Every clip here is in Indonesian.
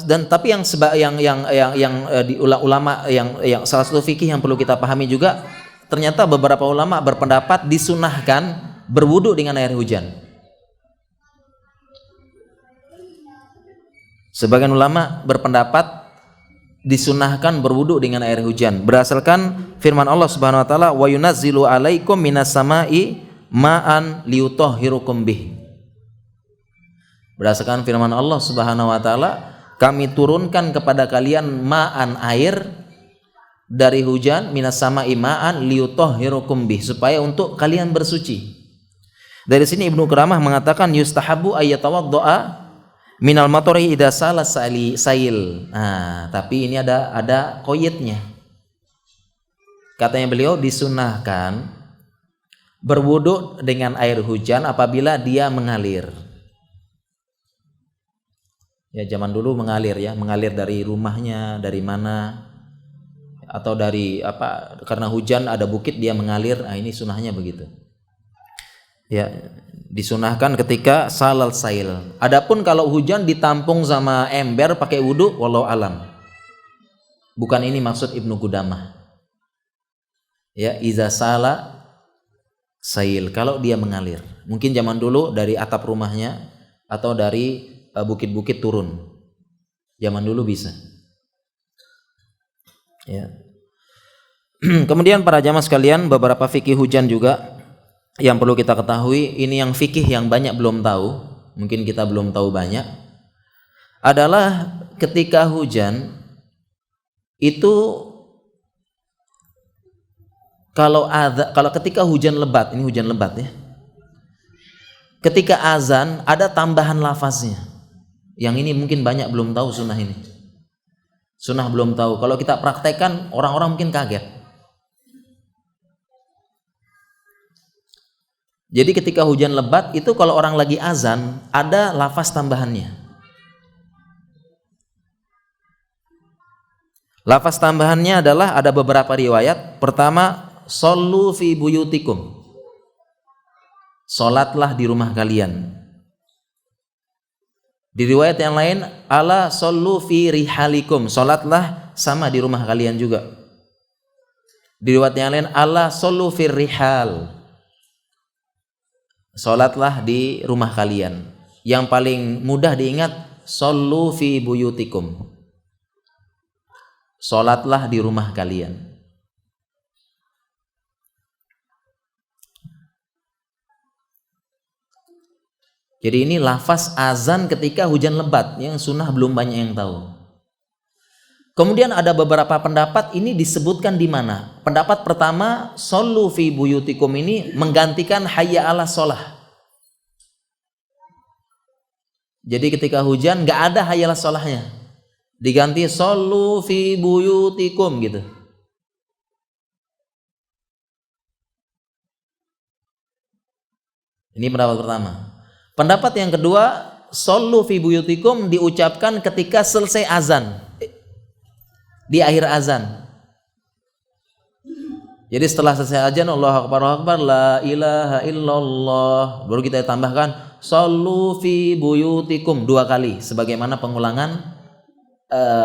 Dan tapi di ulama yang salah satu fikih yang perlu kita pahami juga, ternyata beberapa ulama berpendapat disunahkan berwudu dengan air hujan. Sebagian ulama berpendapat disunahkan berwudu dengan air hujan berdasarkan firman Allah Subhanahu wa taala, wa yunazzilu 'alaikum minas sama'i ma'an liyutahhirukum bih. Berdasarkan firman Allah Subhanahu wa taala, kami turunkan kepada kalian ma'an air dari hujan, minas sama'i ma'an liyutahhirukum bih, supaya untuk kalian bersuci. Dari sini Ibnu Qudamah mengatakan yustahabu ayyatawaddoa minal matori idza sala sail. Nah, tapi ini ada qoyidnya. Katanya beliau disunahkan berwudu dengan air hujan apabila dia mengalir. Ya, zaman dulu mengalir dari rumahnya, dari mana, atau dari apa, karena hujan ada bukit dia mengalir. Nah, ini sunahnya begitu. Ya, disunahkan ketika salal sail. Adapun kalau hujan ditampung sama ember pakai wudu, wallahu alam. Bukan ini maksud Ibnu Qudamah. Ya, iza sala sail, kalau dia mengalir. Mungkin zaman dulu dari atap rumahnya atau dari bukit-bukit turun. Zaman dulu bisa. Ya. Kemudian para jamaah sekalian, beberapa fikih hujan juga yang perlu kita ketahui, ini yang fikih yang banyak belum tahu, mungkin kita belum tahu banyak, adalah ketika hujan itu kalau ketika hujan lebat, ini hujan lebat ya. Ketika azan ada tambahan lafaznya. Yang ini mungkin banyak belum tahu sunnah ini. Sunnah belum tahu. Kalau kita praktekkan, orang-orang mungkin kaget. Jadi ketika hujan lebat itu kalau orang lagi azan ada lafaz tambahannya. Lafaz tambahannya adalah ada beberapa riwayat. Pertama, shollu fi buyutikum. Salatlah di rumah kalian. Di riwayat yang lain, ala shollu fi rihalikum. Salatlah sama di rumah kalian juga. Di riwayat yang lain, ala shollu fi rihal. Salatlah di rumah kalian. Yang paling mudah diingat, shollu fi buyutikum. Salatlah di rumah kalian. Jadi ini lafaz azan ketika hujan lebat, yang sunnah belum banyak yang tahu. Kemudian ada beberapa pendapat ini disebutkan di mana. Pendapat pertama, shollu fi buyutikum ini menggantikan hayya ala sholah. Jadi ketika hujan nggak ada hayya ala sholahnya, diganti shollu fi buyutikum gitu. Ini pendapat pertama. Pendapat yang kedua, shollu fi buyutikum diucapkan ketika selesai azan, di akhir azan. Jadi setelah selesai azan, Allahu Akbar, la ilaha illallah, baru kita tambahkan shollu fi buyutikum 2 kali, sebagaimana pengulangan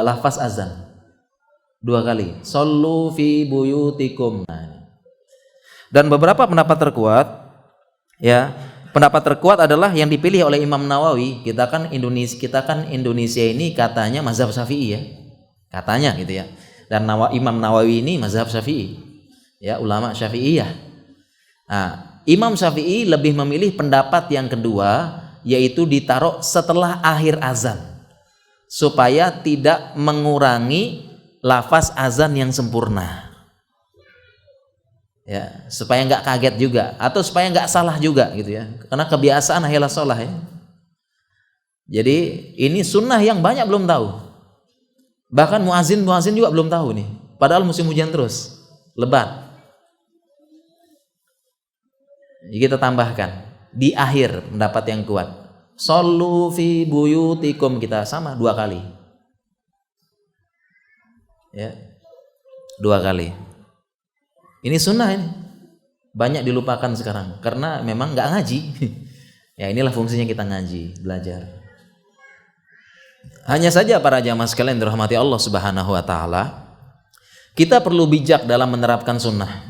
lafaz azan 2 kali, shollu fi buyutikum. Dan beberapa pendapat terkuat, ya. Pendapat terkuat adalah yang dipilih oleh Imam Nawawi. Kita kan Indonesia ini katanya mazhab Syafi'i ya. Katanya gitu ya. Dan Imam Nawawi ini mazhab Syafi'i. Ya, ulama Syafi'iyah. Nah, Imam Syafi'i lebih memilih pendapat yang kedua, yaitu ditaruh setelah akhir azan. Supaya tidak mengurangi lafaz azan yang sempurna. Ya, supaya nggak kaget juga atau supaya nggak salah juga gitu ya, karena kebiasaan hayya sholah ya. Jadi ini sunnah yang banyak belum tahu, bahkan muazin juga belum tahu nih, padahal musim hujan terus lebat. Jadi kita tambahkan di akhir pendapat yang kuat, shollu fi buyutikum, kita sama 2 kali ya, 2 kali. Ini sunnah ini. Banyak dilupakan sekarang karena memang nggak ngaji. Ya inilah fungsinya kita ngaji, belajar. Hanya saja para jamaah sekalian dirahmati Allah Subhanahu wa taala, kita perlu bijak dalam menerapkan sunnah.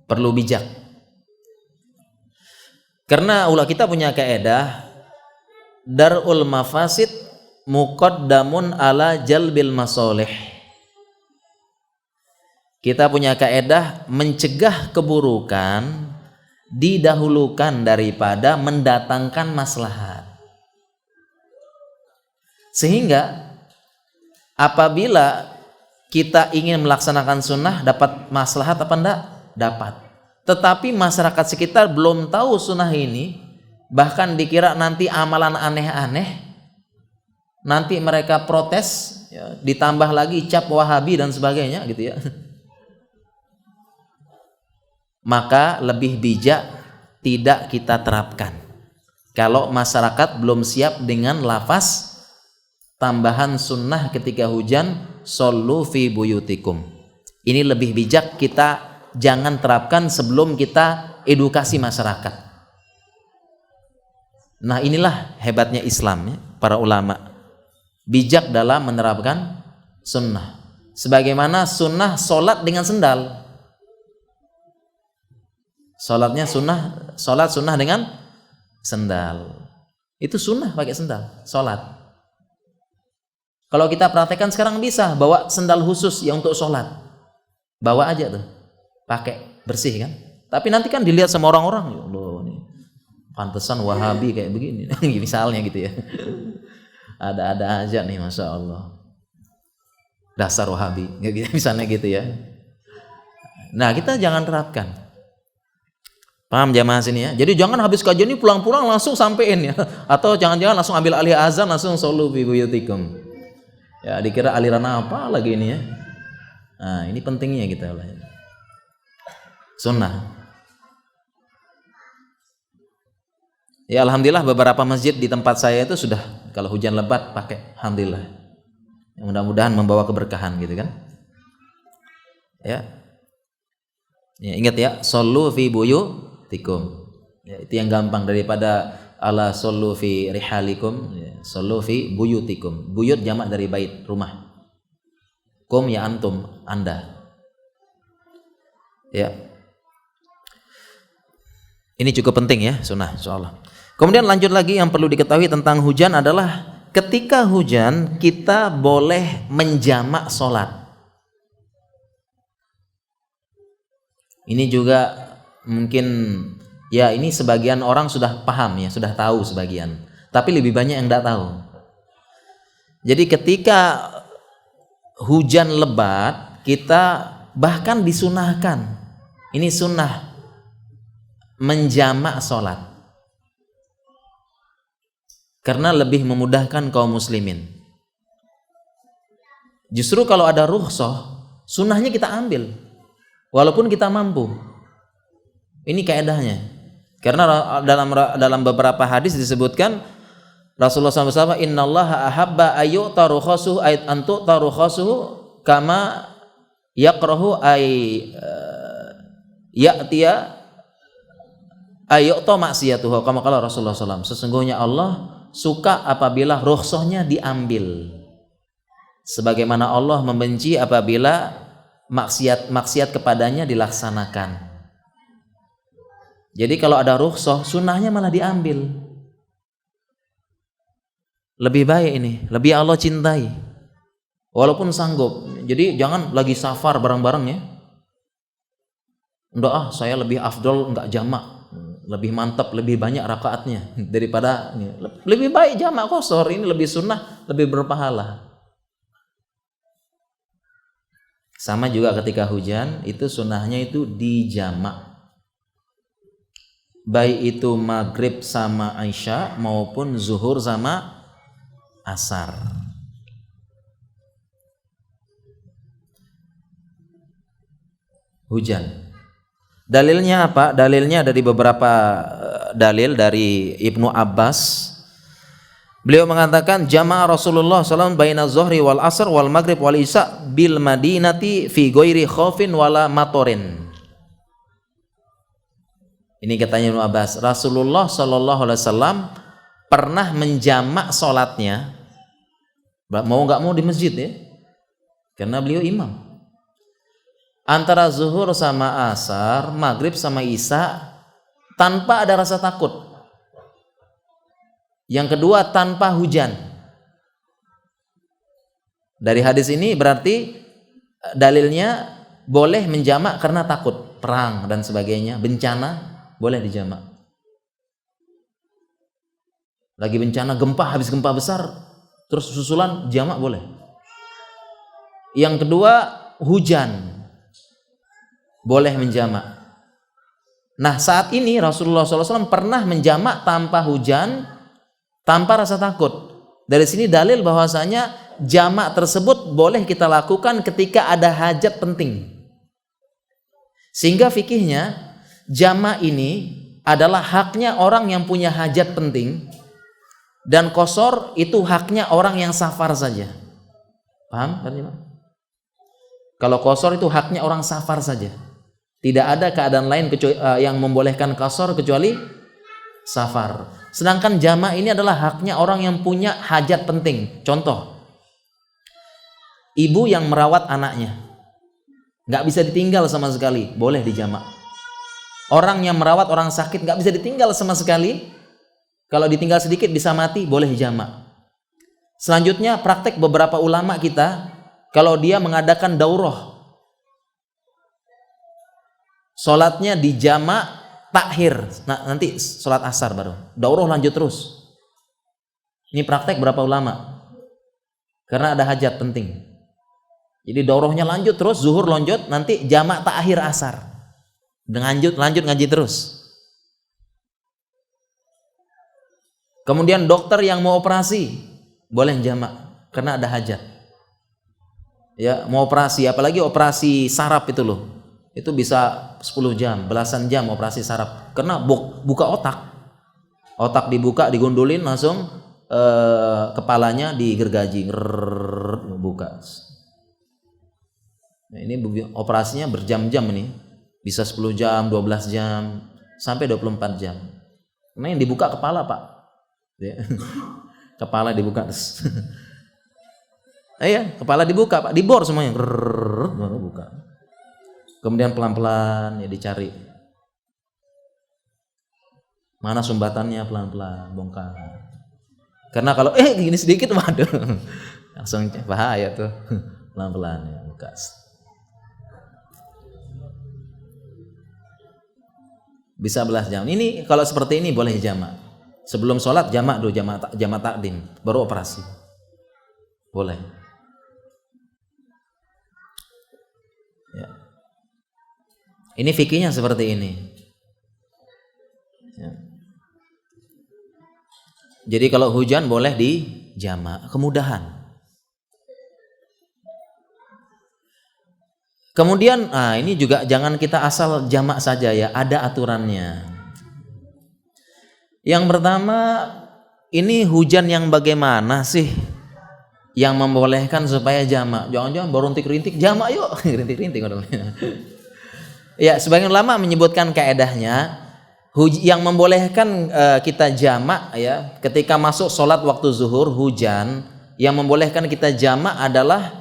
Perlu bijak. Karena kita punya kaidah darul mafasid muqaddamun ala jalbil masoleh. Kita punya kaidah mencegah keburukan didahulukan daripada mendatangkan maslahat. Sehingga apabila kita ingin melaksanakan sunnah, dapat maslahat apa enggak? Dapat. Tetapi masyarakat sekitar belum tahu sunnah ini, bahkan dikira nanti amalan aneh-aneh, nanti mereka protes, ya, ditambah lagi cap Wahabi dan sebagainya gitu ya. Maka lebih bijak tidak kita terapkan kalau masyarakat belum siap dengan lafaz tambahan sunnah ketika hujan, shollu fi buyutikum. Ini lebih bijak kita jangan terapkan sebelum kita edukasi masyarakat. Nah, inilah hebatnya Islam ya, para ulama bijak dalam menerapkan sunnah. Sebagaimana sunnah solat dengan sendal. Solat sunnah dengan sendal. Itu sunnah pakai sendal, solat. Kalau kita praktekkan sekarang bisa bawa sendal khusus yang untuk sholat, bawa aja tuh, pakai bersih kan. Tapi nanti kan dilihat sama orang-orang, ya Allah nih, pantesan Wahabi kayak begini, misalnya gitu ya. Ada-ada aja nih, masya Allah. Dasar Wahabi, misalnya gitu ya. Nah, kita jangan terapkan. Paham jamaah sini ya? Jadi jangan habis kajian ini pulang-pulang langsung sampein ya, atau jangan-jangan langsung ambil alih azan langsung shollu fi buyutikum. Ya dikira aliran apa lagi ini ya. Nah ini pentingnya kita sunnah. Ya alhamdulillah beberapa masjid di tempat saya itu sudah kalau hujan lebat pakai, alhamdulillah. Mudah-mudahan membawa keberkahan gitu kan. Ya ingat ya, shollu fi buyutikum. Ya, itu yang gampang daripada ala shollu fi rihalikum, ya, shollu fi buyutikum. Buyut jamak dari bait, rumah. Kum ya antum, Anda. Ya. Ini cukup penting ya, sunnah insyaallah. Kemudian lanjut lagi yang perlu diketahui tentang hujan adalah ketika hujan kita boleh menjamak sholat. Ini juga mungkin ya ini sebagian orang sudah paham ya, sudah tahu sebagian. Tapi lebih banyak yang tidak tahu. Jadi ketika hujan lebat kita bahkan disunahkan. Ini sunnah menjamak sholat. Karena lebih memudahkan kaum muslimin. Justru kalau ada rukhsah, sunnahnya kita ambil. Walaupun kita mampu. Ini kaedahnya. Karena dalam beberapa hadis disebutkan Rasulullah SAW, innallaha ahabba ayyu'ta rukhasuhu antu tarukhasuhu kama yakrahu ya'tiya ayyu'ta maksiyatuhu. Kama qala Rasulullah SAW, sesungguhnya Allah suka apabila rukhsahnya diambil. Sebagaimana Allah membenci apabila maksiat kepadanya dilaksanakan. Jadi kalau ada rukhsah, sunnahnya malah diambil. Lebih baik ini, lebih Allah cintai. Walaupun sanggup. Jadi jangan lagi safar bareng-bareng ya. Enggak saya lebih afdol enggak jamak. Lebih mantap, lebih banyak rakaatnya daripada ini. Lebih baik jamak qashar, ini lebih sunnah, lebih berpahala. Sama juga ketika hujan, itu sunnahnya itu dijamak. Baik itu maghrib sama isya maupun zuhur sama asar. Hujan. Dalilnya apa? Dalilnya dari beberapa dalil dari Ibnu Abbas. Beliau mengatakan jama'a Rasulullah SAW baina zuhri wal asr wal maghrib wal isya bil madinati fi ghairi khaufin wala matorin. Ini katanya Ibnu Abbas, Rasulullah SAW pernah menjamak sholatnya, mau nggak mau di masjid ya, karena beliau imam, antara zuhur sama asar, maghrib sama isya, tanpa ada rasa takut. Yang kedua, tanpa hujan. Dari hadis ini berarti dalilnya boleh menjamak karena takut perang dan sebagainya, bencana boleh dijamak. Lagi bencana gempa, habis gempa besar terus susulan, jamak boleh. Yang kedua, hujan boleh menjamak. Nah, saat ini Rasulullah SAW pernah menjamak tanpa hujan, tanpa rasa takut. Dari sini dalil bahwasanya jamak tersebut boleh kita lakukan ketika ada hajat penting. Sehingga fikihnya jamak ini adalah haknya orang yang punya hajat penting, dan qasar itu haknya orang yang safar saja. Paham kan? Kalau qasar itu haknya orang safar saja. Tidak ada keadaan lain yang membolehkan qasar kecuali safar. Sedangkan jamak ini adalah haknya orang yang punya hajat penting. Contoh, ibu yang merawat anaknya, nggak bisa ditinggal sama sekali, boleh dijamak. Orang yang merawat orang sakit nggak bisa ditinggal sama sekali, kalau ditinggal sedikit bisa mati, boleh jamak. Selanjutnya, praktek beberapa ulama kita, kalau dia mengadakan daurah, sholatnya dijamak takhir, nah, nanti sholat asar baru, daurah lanjut terus. Ini praktek berapa ulama, karena ada hajat penting. Jadi daurahnya lanjut terus, zuhur lanjut, nanti jamak takhir asar, lanjut ngaji terus. Kemudian dokter yang mau operasi boleh jamak karena ada hajat. Ya, mau operasi, apalagi operasi saraf itu loh. Itu bisa 10 jam, belasan jam operasi saraf. Karena buka otak. Otak dibuka, digundulin langsung kepalanya digergaji, buka. Nah, ini operasinya berjam-jam ini. Bisa 10 jam, 12 jam, sampai 24 jam. Karena yang dibuka kepala, Pak. Ya. Kepala dibuka. Iya, kepala dibuka, Pak, dibor semuanya, baru buka. Kemudian pelan-pelan ya dicari mana sumbatannya, pelan-pelan bongkar. Karena kalau gini sedikit, waduh, langsung bahaya tuh. Pelan-pelan ya buka. Bisa 11 jam. Ini kalau seperti ini boleh jamak. Sebelum sholat jamak dulu, jamak takdim, baru operasi. Boleh. Ya. Ini fikihnya seperti ini. Ya. Jadi kalau hujan boleh dijamak, kemudahan. Kemudian, ini juga jangan kita asal jamak saja ya, ada aturannya. Yang pertama, ini hujan yang bagaimana sih yang membolehkan supaya jamak? Jangan-jangan baru rintik-rintik jamak yuk, rintik-rintik. Ya, sebagian ulama menyebutkan kaedahnya yang membolehkan kita jamak ya, ketika masuk sholat waktu zuhur hujan, yang membolehkan kita jamak adalah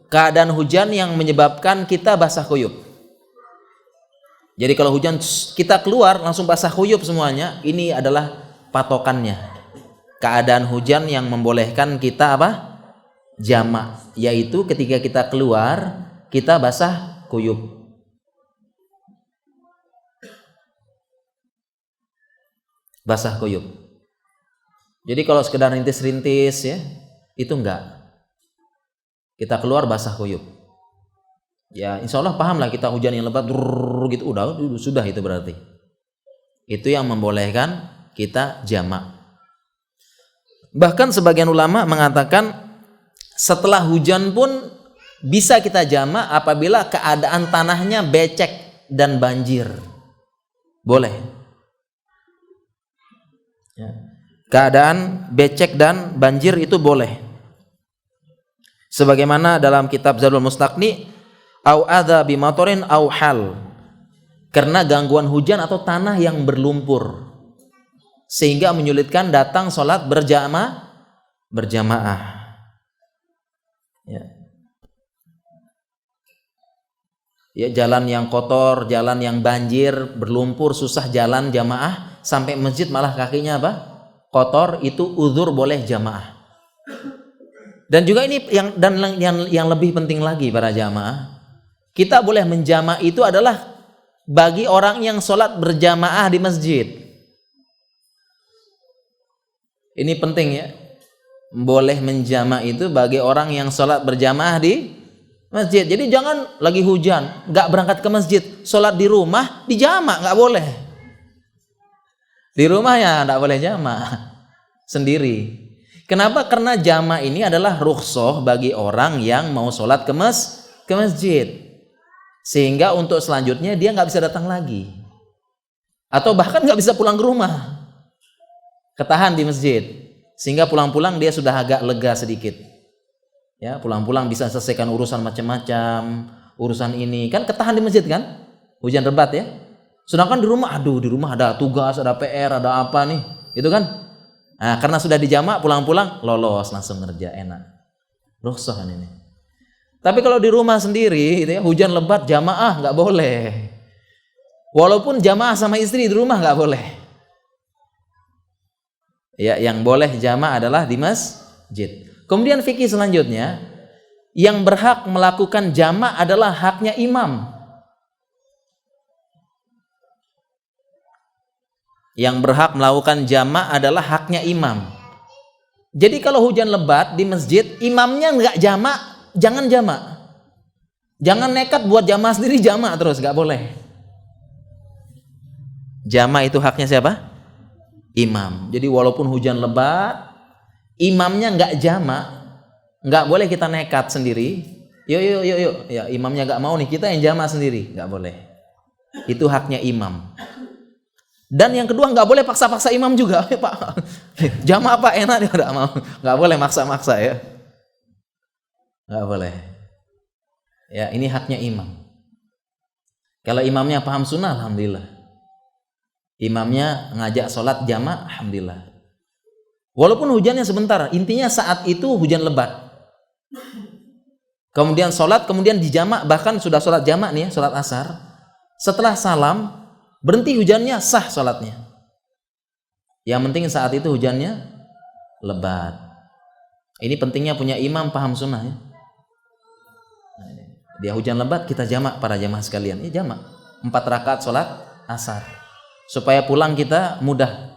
keadaan hujan yang menyebabkan kita basah kuyup. Jadi kalau hujan kita keluar langsung basah kuyup semuanya, ini adalah patokannya. Keadaan hujan yang membolehkan kita apa? Jamak, yaitu ketika kita keluar kita basah kuyup. Basah kuyup. Jadi kalau sekedar rintis-rintis ya, itu enggak. Kita keluar basah kuyup. Ya, insya Allah paham lah kita hujan yang lebat gitu, udah sudah itu berarti. Itu yang membolehkan kita jamak. Bahkan sebagian ulama mengatakan setelah hujan pun bisa kita jamak apabila keadaan tanahnya becek dan banjir. Boleh. Ya. Keadaan becek dan banjir itu boleh. Sebagaimana dalam kitab Zadul Mustaqni, au adza bimatorin au hal, karena gangguan hujan atau tanah yang berlumpur. sehingga menyulitkan datang sholat berjamaah. Ya. Ya, jalan yang kotor, jalan yang banjir, berlumpur, susah jalan jamaah, sampai masjid malah kakinya apa? Kotor, itu uzur boleh jamaah. Dan juga ini yang lebih penting lagi para jamaah, kita boleh menjamaah itu adalah bagi orang yang sholat berjamaah di masjid. Ini penting ya. Boleh menjamaah itu bagi orang yang sholat berjamaah di masjid. Jadi jangan lagi hujan, nggak berangkat ke masjid, sholat di rumah, di jamaah nggak boleh. Di rumah ya nggak boleh jamaah sendiri. Kenapa? Karena jamaah ini adalah rukhsah bagi orang yang mau sholat ke masjid. Sehingga untuk selanjutnya dia nggak bisa datang lagi. Atau bahkan nggak bisa pulang ke rumah. Ketahan di masjid. Sehingga pulang-pulang dia sudah agak lega sedikit. Ya, pulang-pulang bisa selesaikan urusan macam-macam, urusan ini. Kan ketahan di masjid kan? Hujan lebat ya. Sedangkan di rumah, di rumah ada tugas, ada PR, ada apa nih. Itu kan? Nah, karena sudah dijamak, pulang-pulang lolos langsung kerja, enak. Rukhsah kan ini. Tapi kalau di rumah sendiri, gitu ya, hujan lebat jamaah nggak boleh. Walaupun jamaah sama istri di rumah nggak boleh. Ya, yang boleh jamaah adalah di masjid. Kemudian fikih selanjutnya, yang berhak melakukan jamaah adalah haknya imam. Yang berhak melakukan jamaah adalah haknya imam. Jadi kalau hujan lebat di masjid, imamnya nggak jamaah, jangan jamaah. Jangan nekat buat jamaah sendiri, jamaah terus, nggak boleh. Jamaah itu haknya siapa? Imam. Jadi walaupun hujan lebat, imamnya nggak jamaah, nggak boleh kita nekat sendiri. Yuk. Ya, imamnya nggak mau nih, kita yang jamaah sendiri, nggak boleh. Itu haknya imam. Dan yang kedua nggak boleh paksa-paksa imam juga, Pak. Jamaah Pak, enak dia nggak mau, nggak boleh maksa-maksa ya, nggak boleh. Ya, ini haknya imam. Kalau imamnya paham sunnah, alhamdulillah. Imamnya ngajak sholat jamaah, alhamdulillah. Walaupun hujannya sebentar, intinya saat itu hujan lebat. Kemudian sholat, kemudian dijamak, bahkan sudah sholat jamak nih, sholat asar. Setelah salam, berhenti hujannya, sah sholatnya. Yang penting saat itu hujannya lebat. Ini pentingnya punya imam paham sunnah ya. Dia hujan lebat, kita jamak para jamaah sekalian. Ya jamak, 4 rakaat sholat asar. Supaya pulang kita mudah.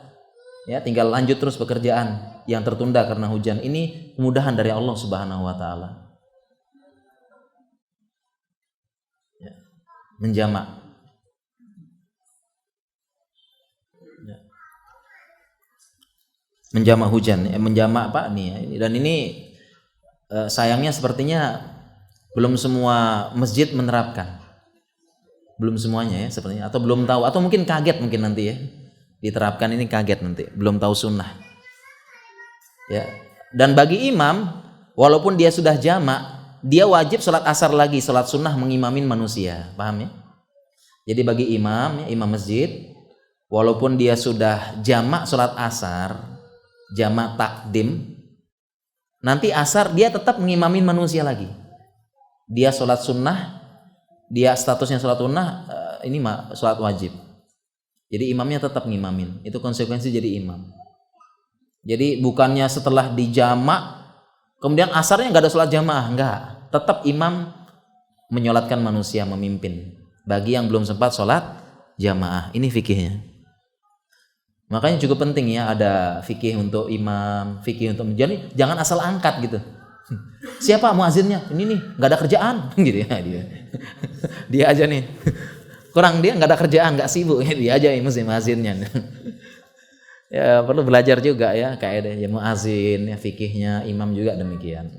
Ya, tinggal lanjut terus pekerjaan yang tertunda karena hujan. Ini kemudahan dari Allah Subhanahu wa taala. Ya, menjamak. Ya. Menjamak hujan, menjamak apa nih ya. Dan ini sayangnya sepertinya belum semua masjid menerapkan. Belum semuanya ya sepertinya, atau belum tahu, atau mungkin kaget mungkin nanti ya. Diterapkan ini kaget nanti, belum tahu sunnah. Ya. Dan bagi imam, walaupun dia sudah jamak, dia wajib sholat asar lagi, sholat sunnah mengimamin manusia, paham ya? Jadi bagi imam, ya, imam masjid, walaupun dia sudah jamak sholat asar, jamak takdim, nanti asar dia tetap mengimamin manusia lagi. Dia sholat sunnah, dia statusnya sholat sunnah, ini sholat wajib. Jadi imamnya tetap ngimamin. Itu konsekuensi jadi imam. Jadi bukannya setelah dijamak kemudian asarnya nggak ada sholat jamaah, enggak. Tetap imam menyolatkan manusia, memimpin. Bagi yang belum sempat sholat jamaah, ini fikihnya. Makanya cukup penting ya ada fikih untuk imam, fikih untuk jadi jangan asal angkat gitu. Siapa muazinnya? Ini nih, nggak ada kerjaan, gitu ya dia. Dia aja nih. Kurang dia nggak ada kerjaan, nggak sibuk, dia aja yang mesti muazinnya. Ya perlu belajar juga ya kaidah ya muazin, ya fikihnya imam juga demikian.